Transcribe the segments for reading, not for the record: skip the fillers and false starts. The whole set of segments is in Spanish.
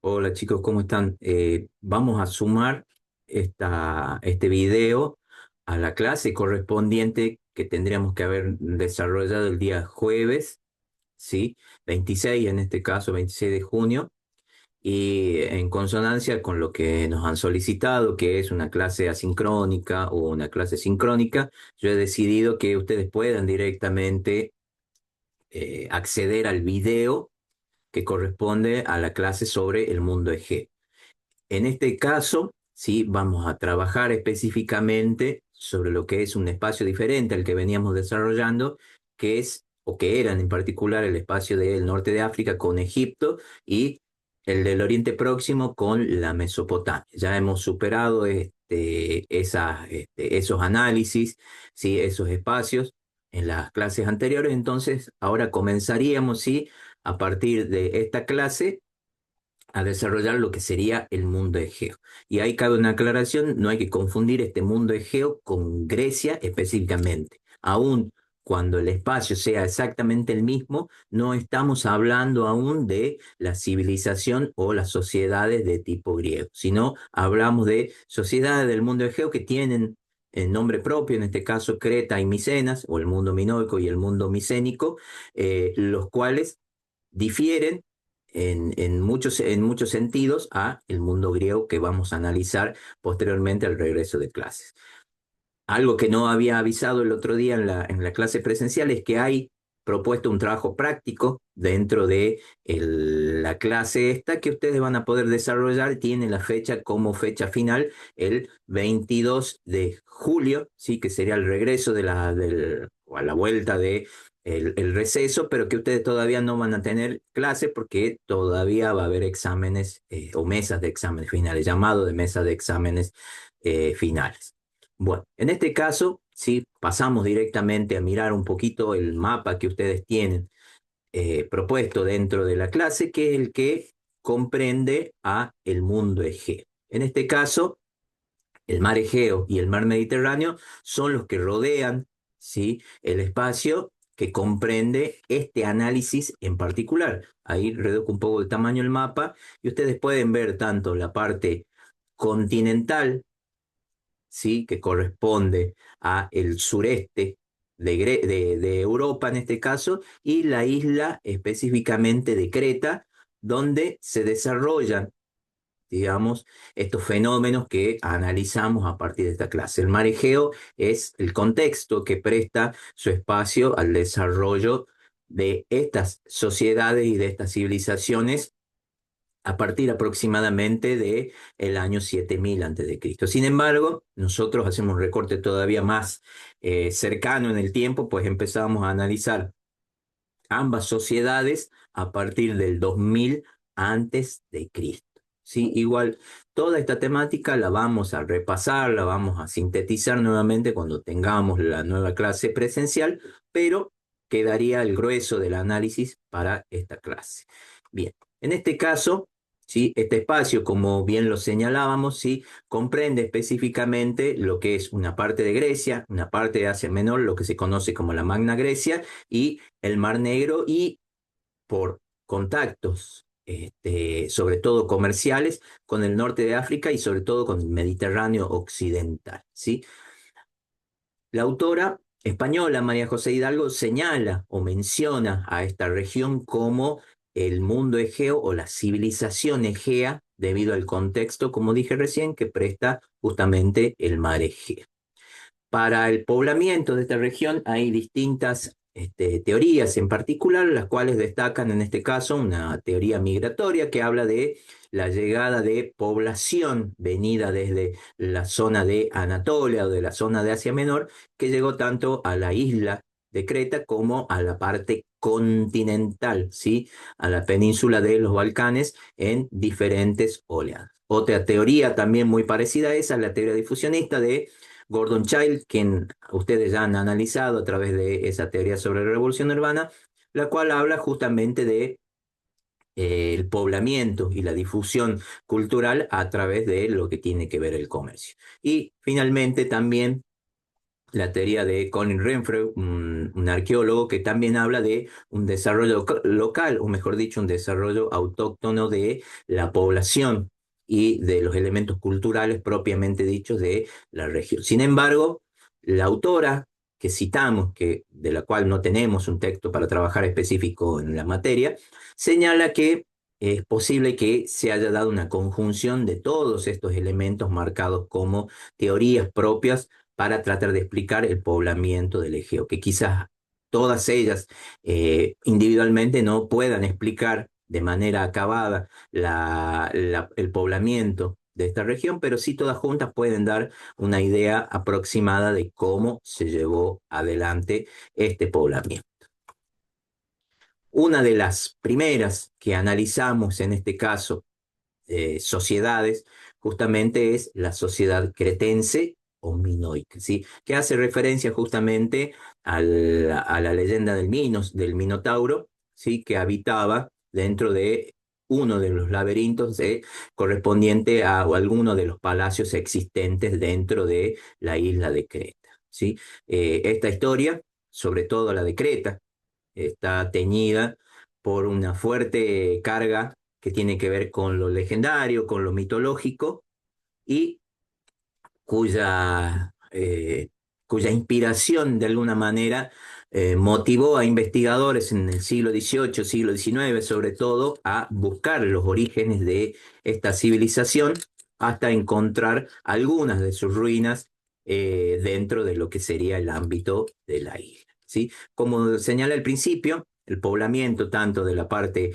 Hola chicos, ¿cómo están? Vamos a sumar este video a la clase correspondiente que tendríamos que haber desarrollado el día jueves, ¿sí? 26 en este caso, 26 de junio, y en consonancia con lo que nos han solicitado, que es una clase asincrónica o una clase sincrónica, yo he decidido que ustedes puedan directamente acceder al video que corresponde a la clase sobre el mundo Egeo. En este caso, sí, vamos a trabajar específicamente sobre lo que es un espacio diferente al que veníamos desarrollando, que es, o que eran en particular el espacio del norte de África con Egipto y el del Oriente Próximo con la Mesopotamia. Ya hemos superado esos análisis, sí, esos espacios en las clases anteriores, entonces ahora comenzaríamos, sí, a partir de esta clase a desarrollar lo que sería el mundo egeo. Y ahí cabe una aclaración, no hay que confundir este mundo egeo con Grecia específicamente. Aún cuando el espacio sea exactamente el mismo, no estamos hablando aún de la civilización o las sociedades de tipo griego, sino hablamos de sociedades del mundo egeo que tienen el nombre propio, en este caso Creta y Micenas, o el mundo minoico y el mundo micénico, los cuales difieren en muchos sentidos a el mundo griego que vamos a analizar posteriormente al regreso de clases. Algo que no había avisado el otro día en la clase presencial es que hay propuesto un trabajo práctico dentro de la clase esta que ustedes van a poder desarrollar. Tiene la fecha como fecha final el 22 de julio, ¿sí? Que sería el regreso o a la vuelta de el receso, pero que ustedes todavía no van a tener clase porque todavía va a haber exámenes o mesas de exámenes finales, llamado de mesa de exámenes finales. Bueno, en este caso, sí, pasamos directamente a mirar un poquito el mapa que ustedes tienen propuesto dentro de la clase, que es el que comprende a el mundo Egeo. En este caso, el mar Egeo y el mar Mediterráneo son los que rodean, ¿sí?, el espacio que comprende este análisis en particular. Ahí reduzco un poco el tamaño del mapa y ustedes pueden ver tanto la parte continental, ¿sí?, que corresponde a el sureste de Europa en este caso, y la isla específicamente de Creta, donde se desarrollan, digamos, estos fenómenos que analizamos a partir de esta clase. El mar Egeo es el contexto que presta su espacio al desarrollo de estas sociedades y de estas civilizaciones a partir aproximadamente de el año 7000 antes de Cristo. Sin embargo, nosotros hacemos un recorte todavía más cercano en el tiempo, pues empezamos a analizar ambas sociedades a partir del 2000 antes de Cristo. ¿Sí? Igual, toda esta temática la vamos a repasar, la vamos a sintetizar nuevamente cuando tengamos la nueva clase presencial, pero quedaría el grueso del análisis para esta clase. Bien, en este caso, ¿sí?, este espacio, como bien lo señalábamos, ¿sí?, comprende específicamente lo que es una parte de Grecia, una parte de Asia Menor, lo que se conoce como la Magna Grecia, y el Mar Negro, y por contactos, sobre todo comerciales, con el norte de África y sobre todo con el Mediterráneo occidental, ¿sí? La autora española María José Hidalgo señala o menciona a esta región como el mundo egeo o la civilización egea debido al contexto, como dije recién, que presta justamente el mar Egeo. Para el poblamiento de esta región hay distintas teorías en particular, las cuales destacan en este caso una teoría migratoria que habla de la llegada de población venida desde la zona de Anatolia o de la zona de Asia Menor, que llegó tanto a la isla de Creta como a la parte continental, ¿sí?, a la península de los Balcanes en diferentes oleadas. Otra teoría también muy parecida a esa es la teoría difusionista de Gordon Childe, quien ustedes ya han analizado a través de esa teoría sobre la revolución urbana, la cual habla justamente de el poblamiento y la difusión cultural a través de lo que tiene que ver el comercio. Y finalmente también la teoría de Colin Renfrew, un arqueólogo que también habla de un desarrollo local, o mejor dicho, un desarrollo autóctono de la población y de los elementos culturales propiamente dichos de la región. Sin embargo, la autora que citamos, de la cual no tenemos un texto para trabajar específico en la materia, señala que es posible que se haya dado una conjunción de todos estos elementos marcados como teorías propias para tratar de explicar el poblamiento del Egeo, que quizás todas ellas individualmente no puedan explicar de manera acabada el poblamiento de esta región, pero sí todas juntas pueden dar una idea aproximada de cómo se llevó adelante este poblamiento. Una de las primeras que analizamos en este caso sociedades, justamente es la sociedad cretense o minoica, ¿sí? Que hace referencia justamente a la leyenda del Minotauro, ¿sí? Que habitaba dentro de uno de los laberintos correspondiente a alguno de los palacios existentes dentro de la isla de Creta, ¿sí? Esta historia, sobre todo la de Creta, está teñida por una fuerte carga que tiene que ver con lo legendario, con lo mitológico, y cuya inspiración de alguna manera motivó a investigadores en el siglo XVIII, siglo XIX, sobre todo, a buscar los orígenes de esta civilización hasta encontrar algunas de sus ruinas dentro de lo que sería el ámbito de la isla. ¿Sí? Como señala al principio, el poblamiento tanto de la parte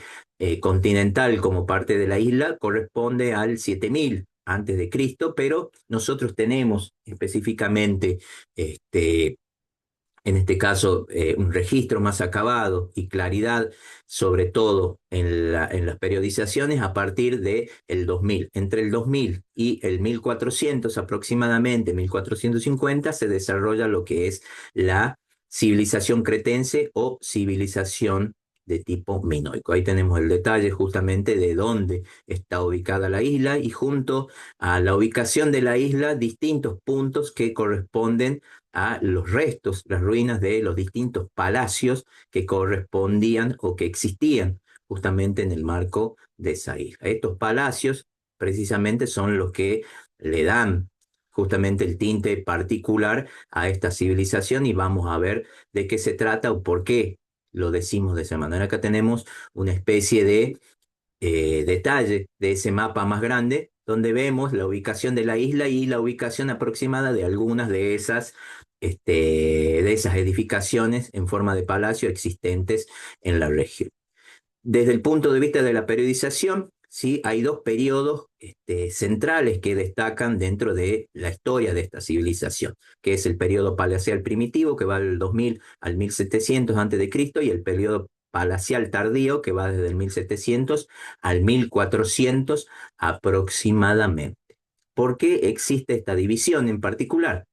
continental como parte de la isla corresponde al 7000 antes de Cristo, pero nosotros tenemos específicamente en este caso, un registro más acabado y claridad, sobre todo en las periodizaciones, a partir del 2000. Entre el 2000 y el 1400 aproximadamente, 1450, se desarrolla lo que es la civilización cretense o civilización de tipo minoico. Ahí tenemos el detalle justamente de dónde está ubicada la isla y junto a la ubicación de la isla, distintos puntos que corresponden a los restos, las ruinas de los distintos palacios que correspondían o que existían justamente en el marco de esa isla. Estos palacios precisamente son los que le dan justamente el tinte particular a esta civilización y vamos a ver de qué se trata o por qué lo decimos de esa manera. Acá tenemos una especie de detalle de ese mapa más grande, donde vemos la ubicación de la isla y la ubicación aproximada de algunas de esas edificaciones en forma de palacio existentes en la región. Desde el punto de vista de la periodización, sí, hay dos periodos centrales que destacan dentro de la historia de esta civilización, que es el periodo palacial primitivo, que va del 2000 al 1700 a.C., y el periodo palacial tardío, que va desde el 1700 al 1400 aproximadamente. ¿Por qué existe esta división en particular?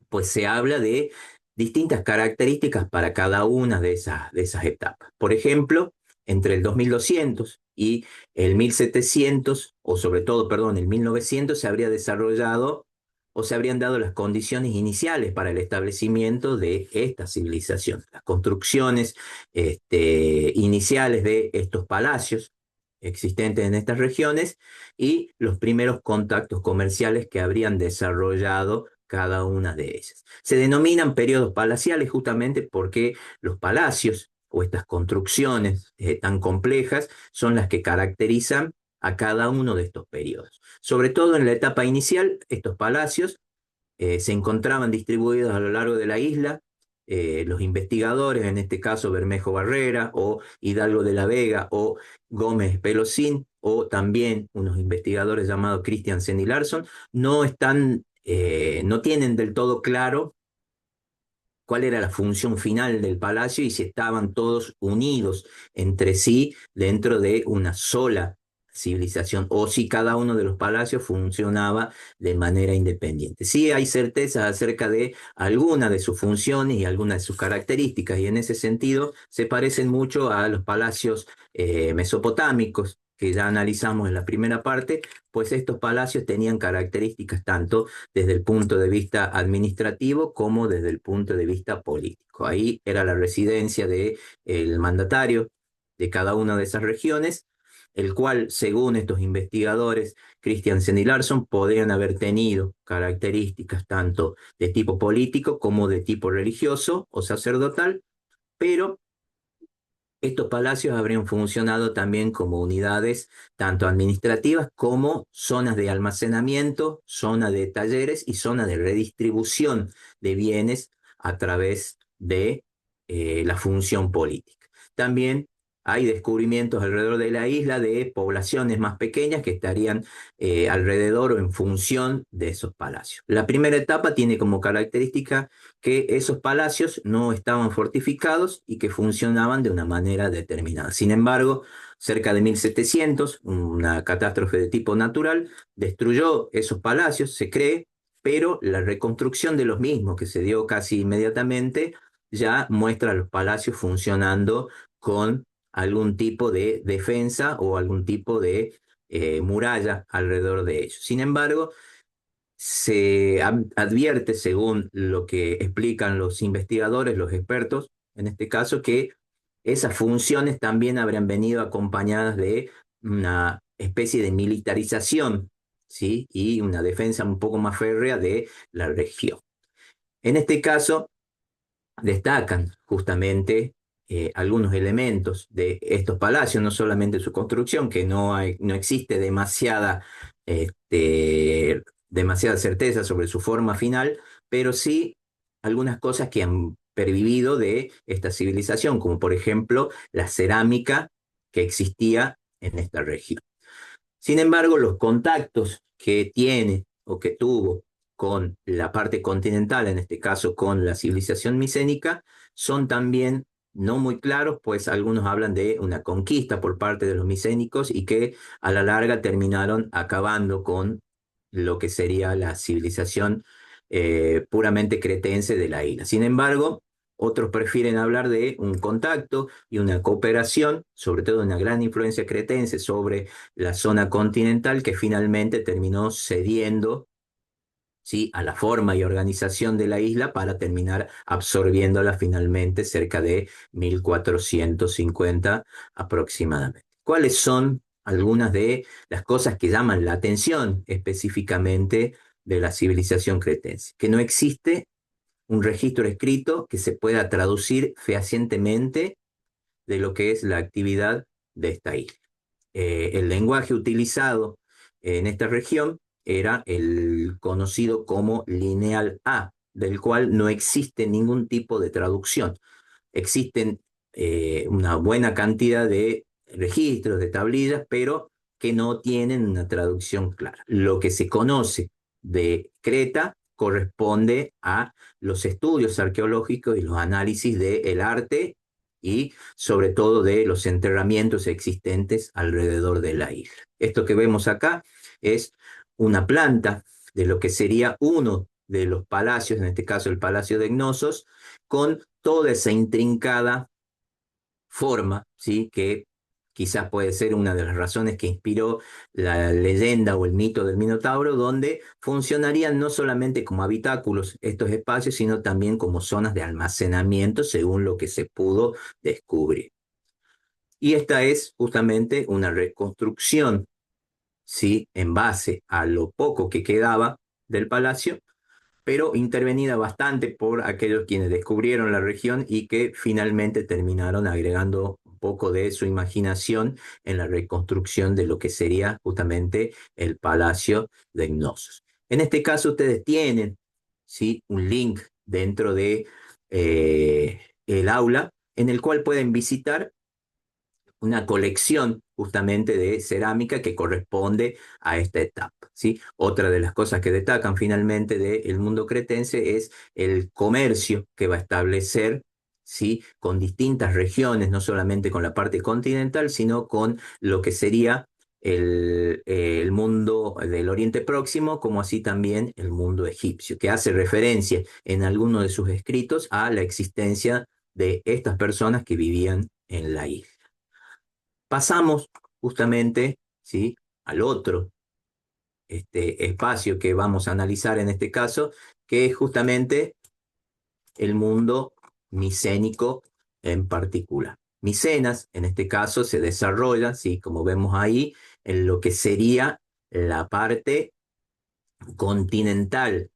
Pues se habla de distintas características para cada una de esas etapas. Por ejemplo, entre el 2200 y el 1700, o sobre todo, perdón, el 1900, se habría desarrollado o se habrían dado las condiciones iniciales para el establecimiento de esta civilización. Las construcciones iniciales de estos palacios existentes en estas regiones y los primeros contactos comerciales que habrían desarrollado cada una de ellas. Se denominan periodos palaciales justamente porque los palacios o estas construcciones tan complejas son las que caracterizan a cada uno de estos periodos. Sobre todo en la etapa inicial, estos palacios se encontraban distribuidos a lo largo de la isla. Los investigadores, en este caso Bermejo Barrera o Hidalgo de la Vega o Gómez Pelosín, o también unos investigadores llamados Christiansen y Larsson, no tienen del todo claro cuál era la función final del palacio y si estaban todos unidos entre sí dentro de una sola civilización o si cada uno de los palacios funcionaba de manera independiente. Sí hay certezas acerca de algunas de sus funciones y algunas de sus características y en ese sentido se parecen mucho a los palacios mesopotámicos que ya analizamos en la primera parte, pues estos palacios tenían características tanto desde el punto de vista administrativo como desde el punto de vista político. Ahí era la residencia del mandatario de cada una de esas regiones, el cual, según estos investigadores, Christiansen y Larson, podrían haber tenido características tanto de tipo político como de tipo religioso o sacerdotal, pero estos palacios habrían funcionado también como unidades tanto administrativas como zonas de almacenamiento, zona de talleres y zona de redistribución de bienes a través de la función política. También hay descubrimientos alrededor de la isla de poblaciones más pequeñas que estarían alrededor o en función de esos palacios. La primera etapa tiene como característica que esos palacios no estaban fortificados y que funcionaban de una manera determinada. Sin embargo, cerca de 1700, una catástrofe de tipo natural destruyó esos palacios, se cree, pero la reconstrucción de los mismos, que se dio casi inmediatamente, ya muestra a los palacios funcionando con algún tipo de defensa o algún tipo de muralla alrededor de ellos. Sin embargo, se advierte, según lo que explican los investigadores, los expertos, en este caso, que esas funciones también habrían venido acompañadas de una especie de militarización, ¿sí? Y una defensa un poco más férrea de la región. En este caso, destacan justamente algunos elementos de estos palacios, no solamente su construcción, que no existe demasiada certeza sobre su forma final, pero sí algunas cosas que han pervivido de esta civilización, como por ejemplo la cerámica que existía en esta región. Sin embargo, los contactos que tiene o que tuvo con la parte continental, en este caso con la civilización micénica, son también no muy claros, pues algunos hablan de una conquista por parte de los micénicos y que a la larga terminaron acabando con lo que sería la civilización puramente cretense de la isla. Sin embargo, otros prefieren hablar de un contacto y una cooperación, sobre todo una gran influencia cretense sobre la zona continental que finalmente terminó cediendo, ¿sí?, a la forma y organización de la isla para terminar absorbiéndola finalmente cerca de 1450 aproximadamente. ¿Cuáles son algunas de las cosas que llaman la atención específicamente de la civilización cretense? Que no existe un registro escrito que se pueda traducir fehacientemente de lo que es la actividad de esta isla. El lenguaje utilizado en esta región era el conocido como lineal A, del cual no existe ningún tipo de traducción. Existen una buena cantidad de registros, de tablillas, pero que no tienen una traducción clara. Lo que se conoce de Creta corresponde a los estudios arqueológicos y los análisis del arte y sobre todo de los enterramientos existentes alrededor de la isla. Esto que vemos acá es una planta de lo que sería uno de los palacios, en este caso el Palacio de Cnosos, con toda esa intrincada forma, ¿sí?, que quizás puede ser una de las razones que inspiró la leyenda o el mito del Minotauro, donde funcionarían no solamente como habitáculos estos espacios, sino también como zonas de almacenamiento, según lo que se pudo descubrir. Y esta es justamente una reconstrucción, ¿sí?, en base a lo poco que quedaba del palacio, pero intervenida bastante por aquellos quienes descubrieron la región y que finalmente terminaron agregando un poco de su imaginación en la reconstrucción de lo que sería justamente el Palacio de Cnosos. En este caso ustedes tienen, ¿sí?, un link dentro de el aula en el cual pueden visitar una colección justamente de cerámica que corresponde a esta etapa, ¿sí? Otra de las cosas que destacan finalmente del mundo cretense es el comercio que va a establecer, ¿sí?, con distintas regiones, no solamente con la parte continental, sino con lo que sería el mundo del Oriente Próximo, como así también el mundo egipcio, que hace referencia en algunos de sus escritos a la existencia de estas personas que vivían en la isla. Pasamos justamente, ¿sí?, al otro espacio que vamos a analizar en este caso, que es justamente el mundo micénico en particular. Micenas, en este caso, se desarrolla, ¿sí?, como vemos ahí, en lo que sería la parte continental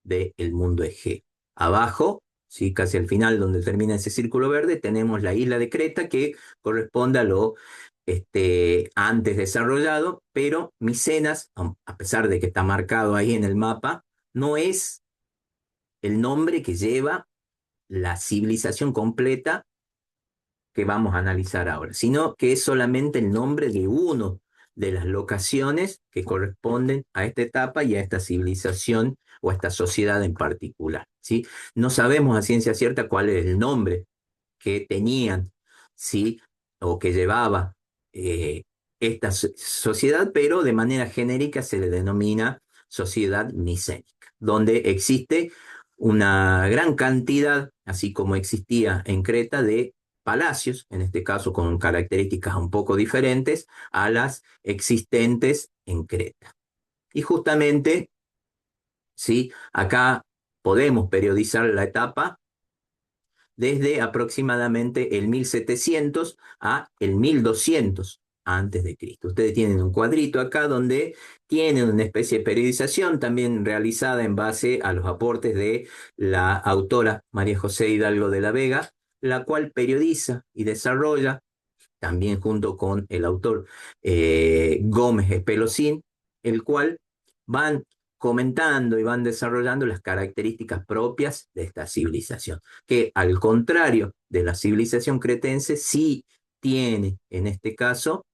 del mundo Egeo. Abajo, ¿sí?, casi al final, donde termina ese círculo verde, tenemos la isla de Creta, que corresponde a lo antes desarrollado, pero Micenas, a pesar de que está marcado ahí en el mapa, no es el nombre que lleva la civilización completa que vamos a analizar ahora, sino que es solamente el nombre de uno de las locaciones que corresponden a esta etapa y a esta civilización o a esta sociedad en particular, ¿sí? No sabemos a ciencia cierta cuál es el nombre que tenían, ¿sí?, o que llevaba eh, esta sociedad, pero de manera genérica se le denomina sociedad micénica, donde existe una gran cantidad, así como existía en Creta, de palacios, en este caso con características un poco diferentes a las existentes en Creta. Y justamente, ¿sí?, acá podemos periodizar la etapa desde aproximadamente el 1700 a el 1200 antes de Cristo. Ustedes tienen un cuadrito acá donde tienen una especie de periodización también realizada en base a los aportes de la autora María José Hidalgo de la Vega, la cual periodiza y desarrolla también junto con el autor Gómez Espelosín, el cual van comentando y van desarrollando las características propias de esta civilización, que al contrario de la civilización cretense, sí tiene en este caso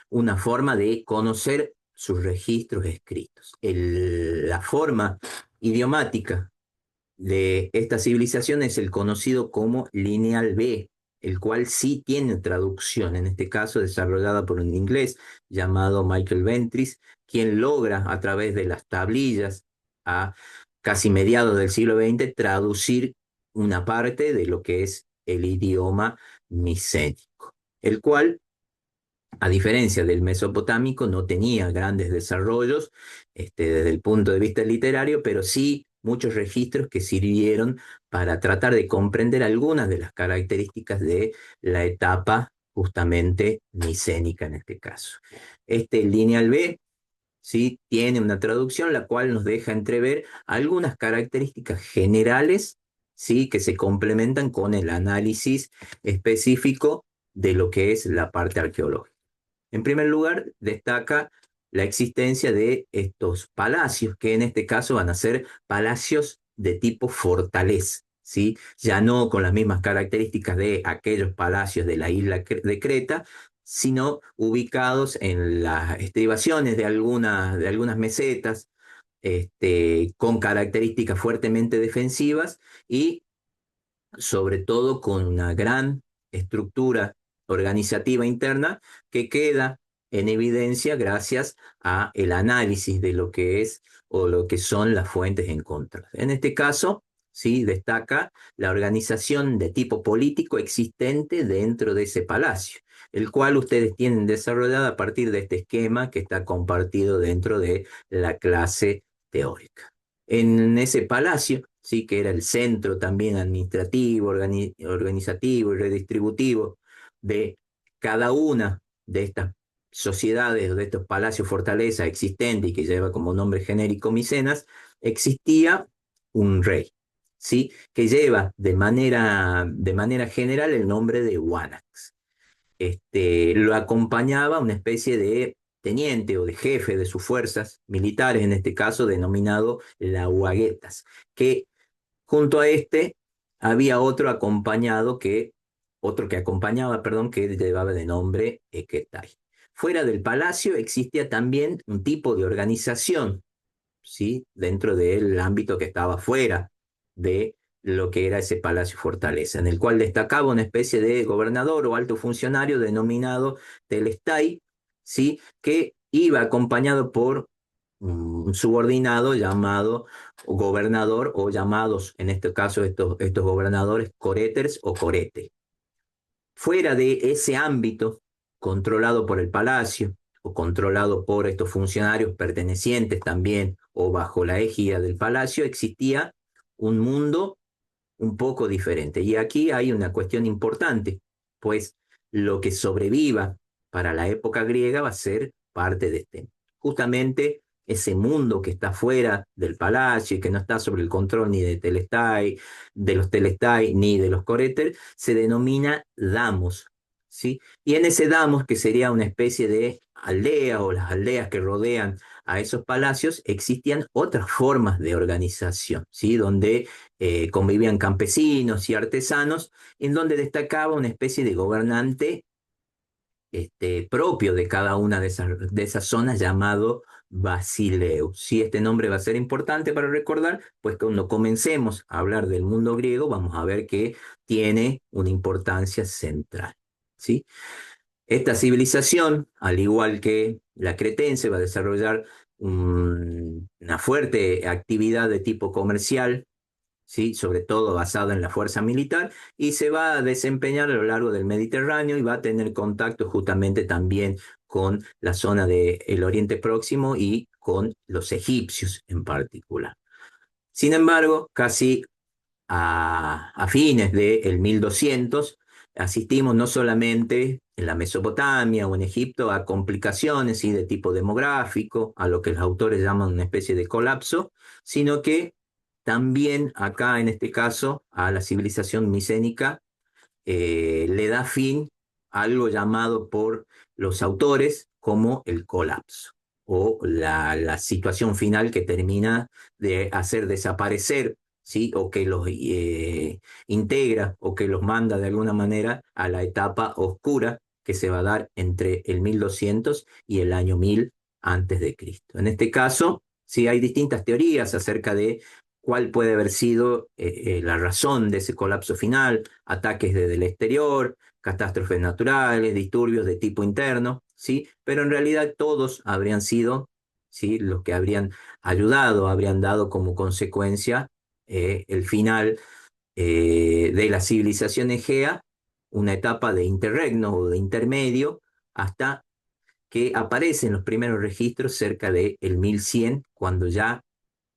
una forma de conocer sus registros escritos. La forma idiomática de esta civilización es el conocido como lineal B, el cual sí tiene traducción, en este caso desarrollada por un inglés llamado Michael Ventris, quien logra a través de las tablillas a casi mediados del siglo XX traducir una parte de lo que es el idioma micénico, el cual, a diferencia del mesopotámico, no tenía grandes desarrollos desde el punto de vista literario, pero sí muchos registros que sirvieron para tratar de comprender algunas de las características de la etapa justamente micénica en este caso. Este lineal B, ¿sí?, tiene una traducción la cual nos deja entrever algunas características generales, ¿sí?, que se complementan con el análisis específico de lo que es la parte arqueológica. En primer lugar, destaca la existencia de estos palacios, que en este caso van a ser palacios de tipo fortaleza, ¿sí? Ya no con las mismas características de aquellos palacios de la isla de Creta, sino ubicados en las estribaciones de algunas mesetas, con características fuertemente defensivas y sobre todo con una gran estructura organizativa interna que queda en evidencia gracias a el análisis de lo que es o lo que son las fuentes encontradas. En este caso, sí destaca la organización de tipo político existente dentro de ese palacio, el cual ustedes tienen desarrollado a partir de este esquema que está compartido dentro de la clase teórica. En ese palacio, sí, que era el centro también administrativo, organizativo y redistributivo de cada una de estas sociedades o de estos palacios fortaleza existentes y que lleva como nombre genérico Micenas, existía un rey, ¿sí?, que lleva de manera general el nombre de Wanax. Lo acompañaba una especie de teniente o de jefe de sus fuerzas militares, en este caso denominado lauaguetas, que junto a había otro que acompañaba, perdón, que llevaba de nombre Equetai. Fuera del palacio existía también un tipo de organización, ¿sí?, dentro del ámbito que estaba fuera de lo que era ese palacio fortaleza, en el cual destacaba una especie de gobernador o alto funcionario denominado Telestai, ¿sí?, que iba acompañado por un subordinado llamado gobernador o llamados, en este caso, estos gobernadores coreters o corete. Fuera de ese ámbito controlado por el palacio o controlado por estos funcionarios pertenecientes también o bajo la égida del palacio, existía un mundo un poco diferente. Y aquí hay una cuestión importante, pues lo que sobreviva para la época griega va a ser parte de este. Justamente ese mundo que está fuera del palacio y que no está sobre el control ni de los telestai, ni de los coreter, se denomina damos, ¿sí? Y en ese damos, que sería una especie de aldea o las aldeas que rodean a esos palacios, existían otras formas de organización, ¿sí? Donde convivían campesinos y artesanos, en donde destacaba una especie de gobernante propio de cada una de esas zonas llamado Basileus. Si este nombre va a ser importante para recordar, pues cuando comencemos a hablar del mundo griego, vamos a ver que tiene una importancia central. ¿Sí? Esta civilización, al igual que la cretense, va a desarrollar una fuerte actividad de tipo comercial, ¿sí? Sobre todo basada en la fuerza militar, y se va a desempeñar a lo largo del Mediterráneo y va a tener contacto justamente también con la zona del Oriente Próximo y con los egipcios en particular. Sin embargo, casi a fines del 1200, asistimos no solamente en la Mesopotamia o en Egipto a complicaciones, ¿sí? De tipo demográfico, a lo que los autores llaman una especie de colapso, sino que también acá en este caso a la civilización micénica le da fin a algo llamado por los autores como el colapso o la situación final que termina de hacer desaparecer, ¿sí? O que los integra o que los manda de alguna manera a la etapa oscura que se va a dar entre el 1200 y el año 1000 antes de Cristo. En este caso, sí hay distintas teorías acerca de cuál puede haber sido la razón de ese colapso final, ataques desde el exterior, catástrofes naturales, disturbios de tipo interno, ¿sí? Pero en realidad todos habrían sido, ¿sí? Los que habrían ayudado, habrían dado como consecuencia el final de la civilización egea, una etapa de interregno o de intermedio, hasta que aparecen los primeros registros cerca del 1100, cuando ya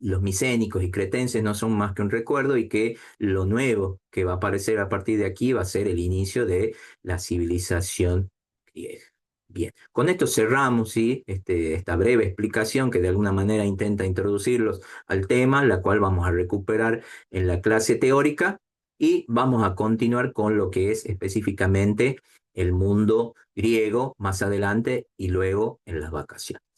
los micénicos y cretenses no son más que un recuerdo y que lo nuevo que va a aparecer a partir de aquí va a ser el inicio de la civilización griega. Bien, con esto cerramos, ¿sí? Esta breve explicación que de alguna manera intenta introducirlos al tema, la cual vamos a recuperar en la clase teórica y vamos a continuar con lo que es específicamente el mundo griego más adelante y luego en las vacaciones.